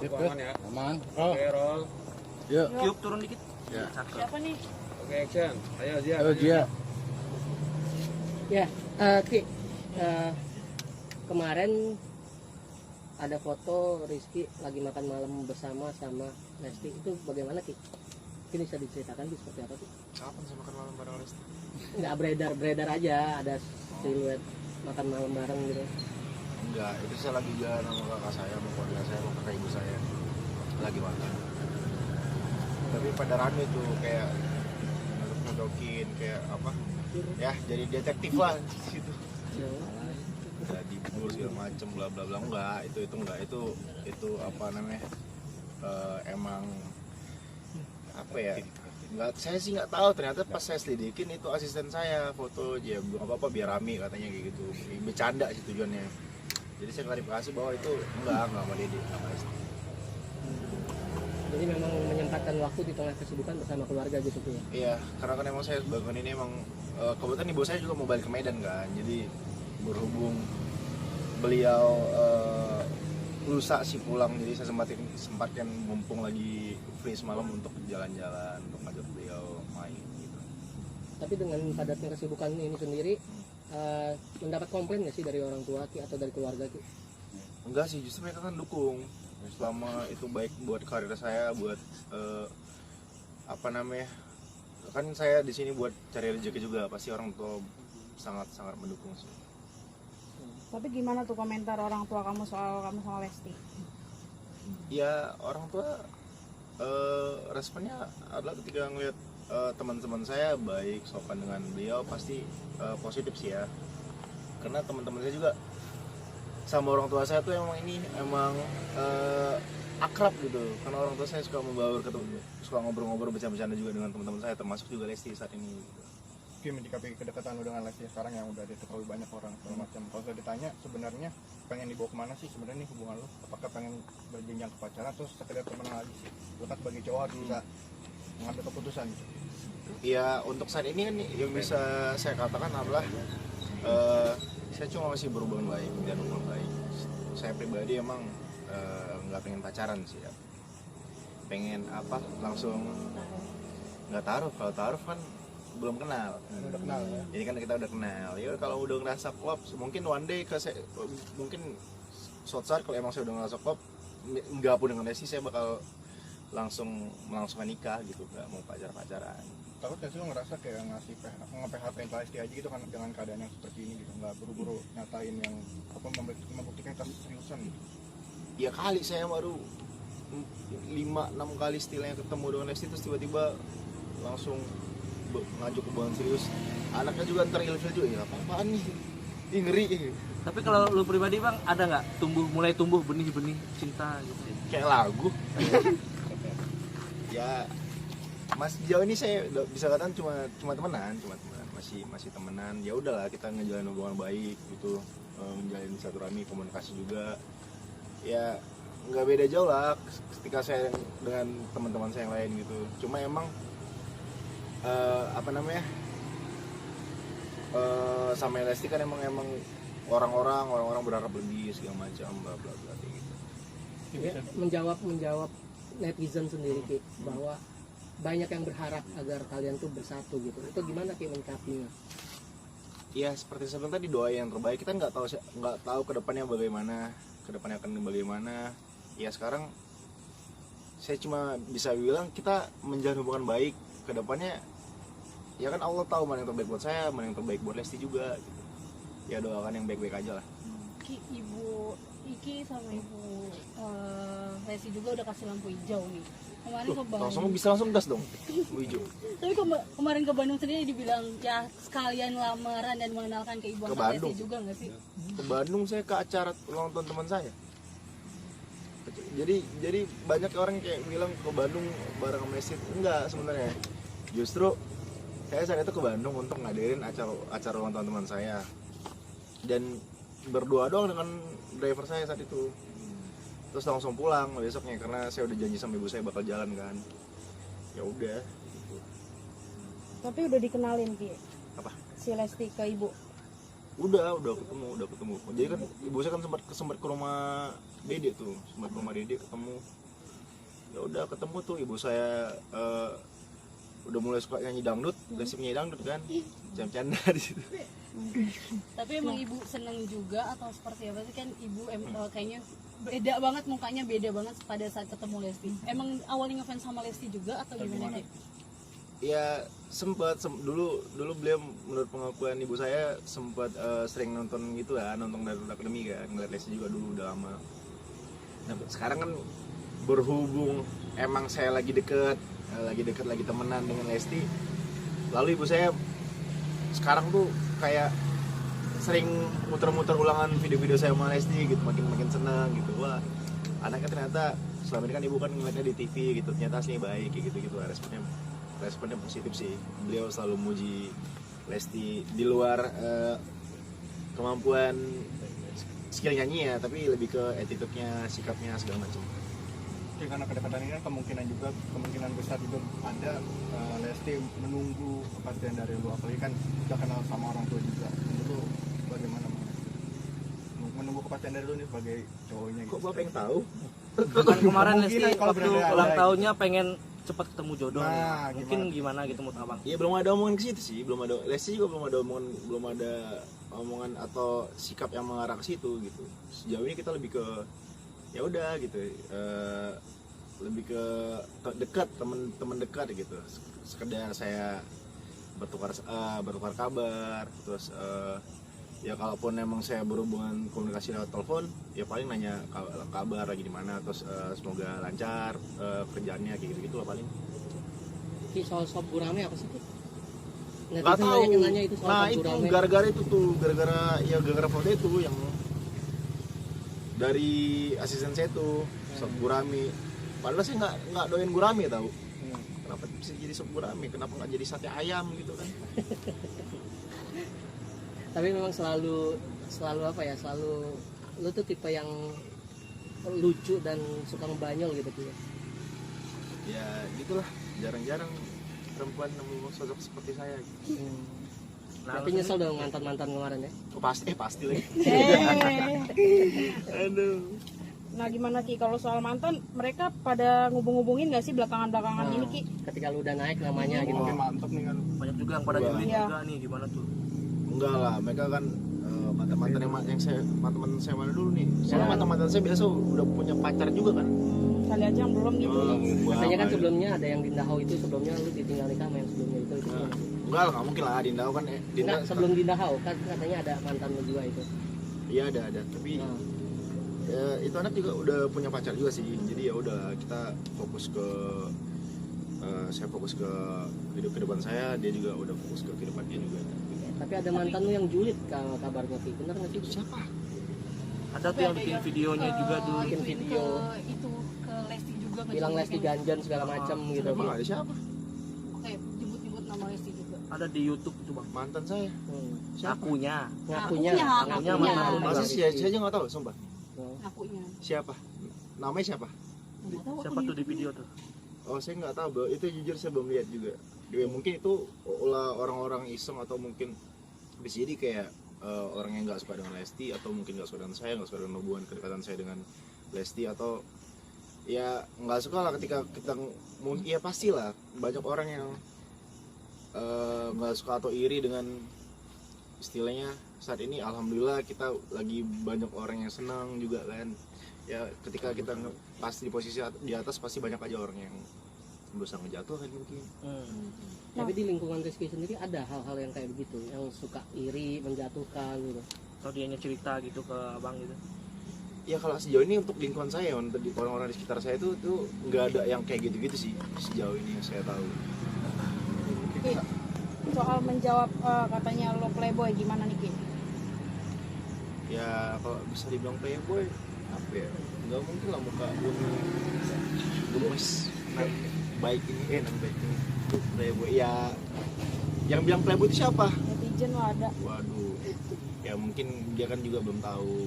Sip, aman ya. Aman. Oke, roll. Yuk. Yuk turun dikit. Ya. Siapa nih? Oke, action. Ayo, Zia. Ayo Jia. Ya, Ki, kemarin ada foto Rizky lagi makan malam bersama sama Lesti, itu bagaimana Ki? Ini bisa diceritakan Ki, seperti apa Ki? Kapan sih makan malam bareng Lesti? Nggak beredar aja, ada siluet makan malam bareng gitu. Enggak, itu saya lagi jalan sama kakak saya, sama keluarga saya, sama kakak ibu saya lagi makan. Tapi pada rame tuh kayak ngedokin kayak apa? Ya jadi detektif lah di situ. Jadi bubur segala macem bla bla bla, enggak itu apa namanya, emang apa ya, nggak, saya sih nggak tahu, ternyata pas saya selidikin itu asisten saya foto aja, belum apa biar rame katanya kayak gitu, bercanda sih tujuannya. Jadi saya klarifikasi bahwa itu enggak sama Dede, sama Lesti. Jadi memang menyempatkan waktu di tengah kesibukan bersama keluarga gitu Ki ya? Iya, karena kan emang saya belakangan ini emang kebetulan ibu saya juga mau balik ke Medan kan, jadi berhubung beliau lusa sih pulang, jadi saya sempatkan mumpung lagi free semalam untuk jalan-jalan, untuk ngajak beliau main gitu. Tapi dengan padatnya kesibukan ini sendiri, mendapat komplain nggak sih dari orang tua Ki atau dari keluarga Ki? Enggak sih, justru mereka kan dukung selama itu baik buat karir saya, buat apa namanya, kan saya di sini buat cari rezeki juga, pasti orang tua sangat mendukung sih. Tapi gimana tuh komentar orang tua kamu soal kamu sama Lesti? Ya orang tua responnya adalah ketika ngeliat teman-teman saya baik sopan dengan beliau, pasti positif sih ya, karena teman-teman saya juga sama orang tua saya tuh emang akrab gitu, karena orang tua saya suka membaur ketemu, suka ngobrol-ngobrol bercanda-bercanda juga dengan teman-teman saya, termasuk juga Lesti saat ini gitu. Kim, menyikapi kedekatan lu dengan Lesti sekarang yang udah diketahui banyak orang segala macam. Kalau saya ditanya sebenarnya pengen dibawa kemana sih sebenarnya nih hubungan lu? Apakah pengen berjenjang ke pacaran atau sekedar temenan lagi sih? Lu kan sebagai cowok harus bisa mengambil keputusan gitu. Ya untuk saat ini kan yang bisa saya katakan adalah saya cuma masih berhubungan baik, menjalin hubungan baik. Saya pribadi emang nggak pengen pacaran sih ya. Pengen apa langsung nggak taruh, kalau taruh kan belum kenal. Udah kenal ya. Jadi kan kita udah kenal. Ya kalau udah ngerasa klop, mungkin one day mungkin suatu saat kalau emang saya udah ngerasa klop, nggak pun dengan Lesti, saya bakal melangsungkan nikah gitu, nggak mau pacaran. Takut gak sih lu ngerasa kayak nge-PHP-in Lesti aja gitu kan dengan keadaan yang seperti ini gitu, nggak buru-buru nyatain yang apa membuktikan kasus seriusan gitu. Ya kali saya baru 5-6 kali setidaknya ketemu dengan Lesti, terus tiba-tiba langsung ngajuk hubungan serius. Anaknya juga ntar ilfil juga, ya apaan nih, ih ngeri. Tapi kalau lu pribadi Bang, ada nggak mulai tumbuh benih-benih cinta gitu? Kayak lagu. Ya mas jauh ini saya bisa katakan cuma temenan, masih temenan. Ya udahlah, kita ngejalanin hubungan baik gitu, menjalin silaturahmi, komunikasi juga. Ya nggak beda jauh lah ketika saya dengan teman-teman saya yang lain gitu. Cuma emang apa namanya, sama Lesti kan emang orang-orang berharap lebih segala macam bla bla bla gitu. Ya, menjawab netizen sendiri Ki, bahwa banyak yang berharap agar kalian tuh bersatu gitu. Itu gimana Ki menyikapinya? Ya seperti saya bilang tadi, doa yang terbaik. Kita nggak tahu kedepannya akan bagaimana. Ya sekarang saya cuma bisa bilang kita menjalin hubungan baik. Kedepannya ya kan Allah tahu mana yang terbaik buat saya, mana yang terbaik buat Lesti juga gitu. Ya doakan yang baik-baik aja lah. Ki, Ibu Iki sama Ibu Lesti juga udah kasih lampu hijau nih. Kemarin ke Bandung. Langsung gas dong. Hijau. Tapi kemarin ke Bandung sendiri dibilang ya sekalian lamaran dan mengenalkan ke Ibu sama Lesti juga nggak sih? Ke Bandung saya ke acara ulang tahun teman saya. Jadi banyak orang kayak bilang ke Bandung bareng sama Lesti. Enggak sebenarnya. Justru saya saat itu ke Bandung untuk ngadirin acara ulang tahun teman saya. Dan berdua doang dengan driver saya saat itu. Terus langsung pulang besoknya karena saya udah janji sama ibu saya bakal jalan kan. Ya udah gitu. Tapi udah dikenalin Ki. Apa? Si Lesti ke Ibu. udah ketemu. Jadi kan ibu saya kan sempat ke rumah Dede tuh, ketemu. Ya udah ketemu tuh ibu saya udah mulai suka nyanyi dangdut, nyanyi dangdut kan, canda di situ. Tapi emang ibu seneng juga atau seperti apa sih, kan ibu kayaknya beda banget mukanya, beda banget pada saat ketemu Lesti. Emang awalnya ngefans sama Lesti juga atau gimana Ki? Ya sempat dulu beliau menurut pengakuan ibu saya sempat sering nonton gitu lah, nonton dari akademi kan, ngeliat Lesti juga dulu udah lama. Nah, sekarang kan berhubung emang saya lagi deket lagi temenan dengan Lesti, lalu ibu saya sekarang tuh kayak sering muter-muter ulangan video-video saya sama Lesti gitu, makin senang gitu. Wah, anaknya ternyata selama ini kan ibu kan ngeliatnya di TV gitu, ternyata aslinya baik kayak gitu responnya positif sih. Beliau selalu muji Lesti di luar kemampuan skill nyanyi ya, tapi lebih ke attitude-nya, sikapnya segala macam. Oke, karena kedekatan ini kan kemungkinan besar juga ada Lesti menunggu kepastian dari lu, apalagi kan udah kenal sama orang tua juga. Itu bagaimana menunggu kepastian dari lu nih sebagai cowoknya gitu? Kok bapak yang tahu? Kan kemarin Lesti Kemungkinan kalau waktu bener ada ulang gitu. tahunnya pengen cepat ketemu jodoh nih. Nah, Mungkin gimana gitu menurut abang? Iya, belum ada omongan ke situ sih, Lesti juga belum ada omongan atau sikap yang mengarah ke situ gitu. Sejauh ini kita lebih ke ya udah gitu, lebih ke dekat, teman dekat gitu. Sekedar saya bertukar kabar, terus ya kalaupun emang saya berhubungan komunikasi lewat telepon, ya paling nanya kabar lagi di mana, terus semoga lancar kerjaannya kayak gitu lah paling. Ki, soal sop gurame apa sih Ki? Nggak Netizen tahu. banyak yang nanya itu soal Nah sop itu gurame. gara-gara foto itu yang dari asisten saya tuh sop gurame. Padahal saya nggak doyan gurame tahu. Kenapa bisa jadi sop gurame? Kenapa nggak jadi sate ayam gitu kan? Tapi memang selalu apa ya, selalu lu tuh tipe yang lucu dan suka ngebanyol gitu Ki. Ya gitulah, jarang-jarang perempuan nemu sosok seperti saya gitu. Nah, Tapi nyesel dong mantan kemarin ya. Oh, pasti lagi. Aduh. Nah gimana Ki, kalau soal mantan mereka pada ngubung-ngubungin nggak sih belakangan ini Ki? Ketika lu udah naik namanya gitu. Oke, mantep nih kan. banyak juga yang pada Wah. julid Iya. juga nih, gimana tuh? Enggak lah, mereka kan mantan-mantan yang saya mantan saya mana dulu nih. Soalnya mantan-mantan saya biasa udah punya pacar juga kan. Kali aja yang belum gitu. Katanya kan sebelumnya ada yang di Dahau itu, sebelumnya lu ditinggal nikah sama yang sebelumnya itu. Enggak lah, nggak mungkin lah Dinda kan Dinda. Enggak, sebelum di Dahau kan katanya ada mantan lu juga itu. Iya ada, tapi Nah, itu anak juga udah punya pacar juga sih. Jadi ya udah kita fokus ke saya fokus ke kehidupan saya, dia juga udah fokus ke kehidupan dia juga. tapi ada mantan lu yang julid kabarnya Ki. Bener nggak sih? Siapa? Ada tuh yang bikin videonya juga tuh. bikin video. ke itu ke Lesti juga, Bilang Lesti ganjan segala macam gitu. Emang ada siapa? Oke, nyebut nama Lesti juga. Ada di YouTube itu bang. Mantan saya. Ngakunya. Ngakunya Ngakunya mantan lu. Masa sih saya aja nggak tahu, sumpah. Ngakunya. Siapa? Namanya siapa? Nggak tahu aku Siapa tuh di video tuh? Oh saya nggak tahu bro, itu jujur saya belum lihat juga. Ya, mungkin itu ulah orang-orang iseng atau mungkin bisa jadi kayak orang yang nggak suka dengan Lesti, atau mungkin nggak suka dengan saya, nggak suka dengan hubungan kedekatan saya dengan Lesti, atau ya nggak suka lah ketika kita ya pastilah banyak orang yang nggak suka atau iri dengan istilahnya saat ini. Alhamdulillah kita lagi banyak orang yang senang juga kan ya, ketika kita pas di posisi di atas pasti banyak aja orang yang berusaha ngejatuhkan mungkin. Tapi di lingkungan Rizky sendiri ada hal-hal yang kayak begitu, yang suka iri, menjatuhkan gitu. Atau dianya cerita gitu ke abang gitu? Ya kalau sejauh ini untuk lingkungan saya, untuk di orang-orang di sekitar saya itu nggak ada yang kayak gitu-gitu sih sejauh ini yang saya tahu. Ki, soal menjawab katanya lo playboy gimana nih Ki? Ya kalau bisa dibilang playboy apa ya, nggak mungkin lah muka gemes nan baik ini nan baik ini playboy ya. Yang bilang playboy itu siapa? Netizen lo ada. Waduh, ya mungkin dia kan juga belum tahu,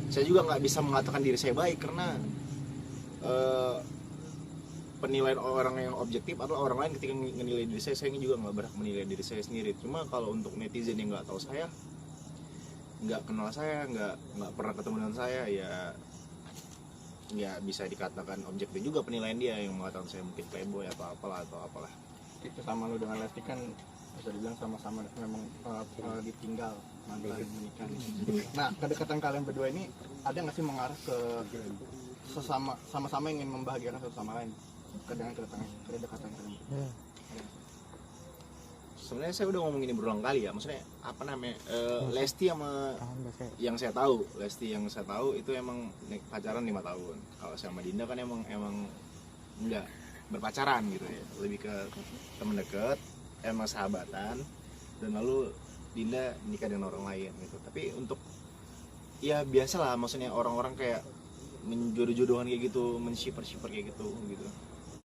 saya juga nggak bisa mengatakan diri saya baik karena penilaian orang yang objektif atau orang lain ketika menilai diri saya juga nggak berhak menilai diri saya sendiri. Cuma kalau untuk netizen yang nggak tahu saya nggak kenal saya, nggak pernah ketemu dengan saya, ya nggak bisa dikatakan objektif juga penilaian dia yang mengatakan saya mungkin playboy atau apalah. Itu sama lu dengan Lesti kan bisa dibilang sama-sama memang ditinggal mantan menikah. Nah, kedekatan kalian berdua ini ada nggak sih mengarah ke sama-sama ingin membahagiakan satu sama lain dengan kedekatan kalian? Sebenarnya saya udah ngomong ini berulang kali ya, maksudnya apa namanya, Lesti sama yang saya tahu itu emang pacaran 5 tahun. Kalau sama Dinda kan emang enggak berpacaran gitu ya, lebih ke teman dekat, emang sahabatan, dan lalu Dinda nikah dengan orang lain gitu. Tapi untuk ya biasalah, maksudnya orang-orang kayak menjodoh-jodohan kayak gitu, menshipper kayak gitu.